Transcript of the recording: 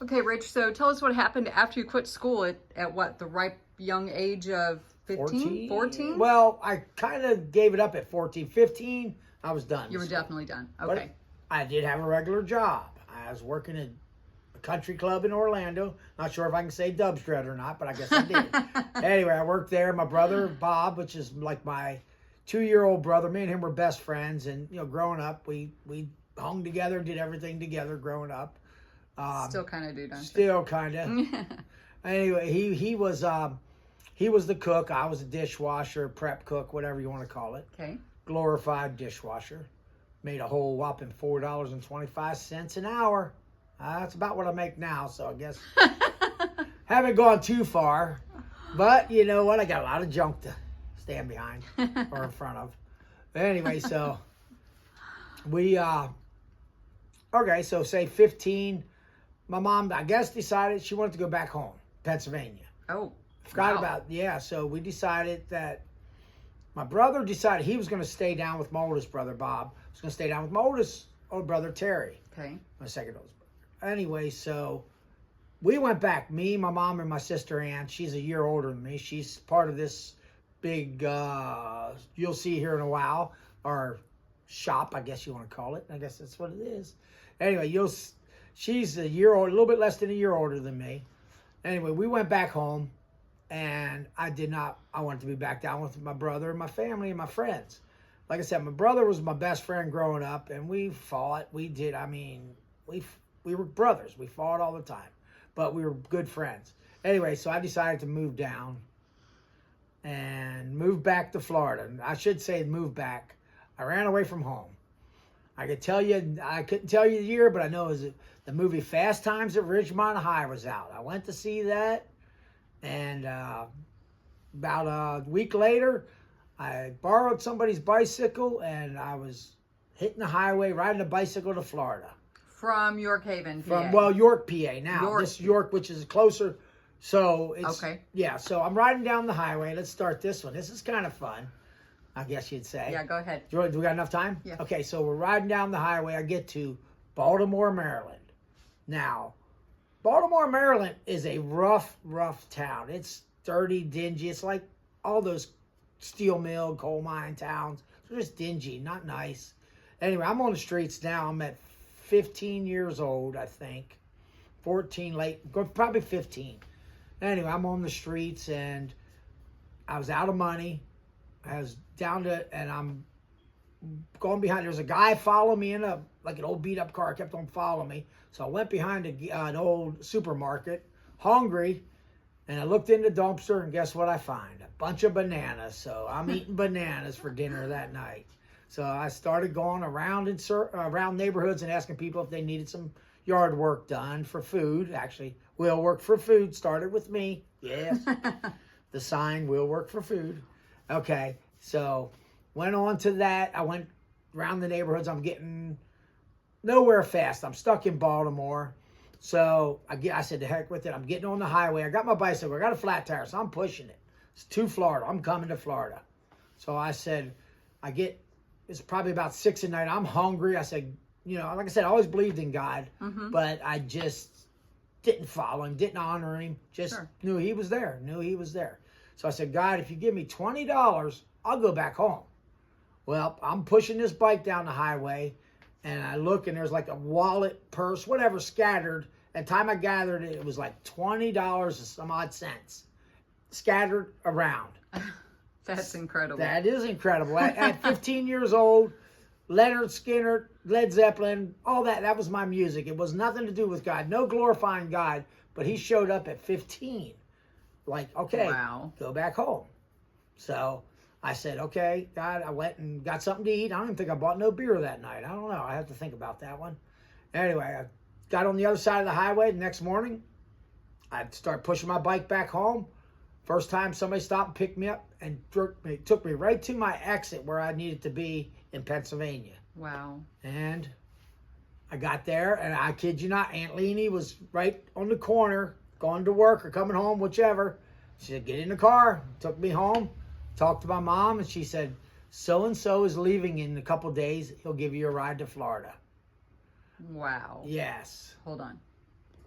Okay, Rich, so tell us what happened after you quit school at what, the ripe young age of 15? 14? Well, I kind of gave it up at 14. 15, I was done. You were definitely done. Okay. But I did have a regular job. I was working at a country club in Orlando. Not sure if I can say Dubstred or not, but I guess I did. Anyway, I worked there. My brother, Bob, which is like my 2-year-old brother, me and him were best friends. And, growing up, we hung together, did everything together growing up. Still kind of do, don't you? Still kind of. Anyway, he was the cook. I was a dishwasher, prep cook, whatever you want to call it. Okay. Glorified dishwasher. Made a whole whopping $4.25 an hour. That's about what I make now, so I guess haven't gone too far. But you know what? I got a lot of junk to stand behind or in front of. Anyway, so we okay, so say 15. My mom, I guess, decided she wanted to go back home, Pennsylvania. Oh, Forgot about, so we decided that my brother decided he was going to stay down with my oldest brother, Bob. He was going to stay down with my old brother, Terry. Okay. My second oldest brother. Anyway, so we went back. Me, my mom, and my sister Ann. She's a year older than me. She's part of this big, you'll see here in a while, our shop, I guess you want to call it. I guess that's what it is. Anyway, she's a little bit less than a year older than me. Anyway, we went back home. And I wanted to be back down with my brother and my family and my friends. Like I said, my brother was my best friend growing up, and we fought. We were brothers. We fought all the time, but we were good friends. Anyway, so I decided to move down and move back to Florida. And I should say move back. I ran away from home. I couldn't tell you the year, but I know it was the movie Fast Times at Ridgemont High was out. I went to see that. And about a week later, I borrowed somebody's bicycle, and I was hitting the highway, riding a bicycle to Florida. From York Haven, PA. York, PA now. This York, which is closer. So it's, okay. Yeah, so I'm riding down the highway. Let's start this one. This is kind of fun, I guess you'd say. Yeah, go ahead. Do we got enough time? Yeah. Okay, so we're riding down the highway. I get to Baltimore, Maryland. Now, Baltimore, Maryland is a rough town. It's dirty, dingy. It's like all those steel mill, coal mine towns. They're just dingy, not nice. Anyway, I'm on the streets now. I'm at 15 years old, I think. 14 late, probably 15. Anyway, I'm on the streets, and I was out of money. I was down to, and I'm going behind. There's a guy following me in an old beat up car. Kept on following me. So I went behind an old supermarket, hungry, and I looked in the dumpster, and guess what I find? A bunch of bananas. So I'm eating bananas for dinner that night. So I started going around neighborhoods and asking people if they needed some yard work done for food. Actually, Will Work for Food started with me. Yes. The sign, Will Work for Food. Okay, so went on to that. I went around the neighborhoods. I'm getting nowhere fast. I'm stuck in Baltimore. So I said, to heck with it. I'm getting on the highway. I got my bicycle. I got a flat tire, so I'm pushing it. It's to Florida. I'm coming to Florida. So I said, it's probably about 6 at night. I'm hungry. I said, like I said, I always believed in God, but I just didn't follow him, didn't honor him, just knew he was there, So I said, God, if you give me $20, I'll go back home. Well, I'm pushing this bike down the highway, and I look, and there's like a wallet, purse, whatever, scattered. At the time I gathered it, it was like $20 and some odd cents scattered around. That's incredible. That is incredible. At 15 years old, Leonard Skinner, Led Zeppelin, all that was my music. It was nothing to do with God. No glorifying God, but he showed up at 15. Like, okay, go back home. So I said, okay, God, I went and got something to eat. I don't even think I bought no beer that night. I don't know. I have to think about that one. Anyway, I got on the other side of the highway the next morning. I'd start pushing my bike back home. First time somebody stopped and picked me up and took me right to my exit where I needed to be in Pennsylvania. Wow. And I got there, and I kid you not, Aunt Leanie was right on the corner, going to work or coming home, whichever. She said, get in the car. Took me home, talked to my mom, and she said, so-and-so is leaving in a couple days. He'll give you a ride to Florida. Wow. Yes. Hold on.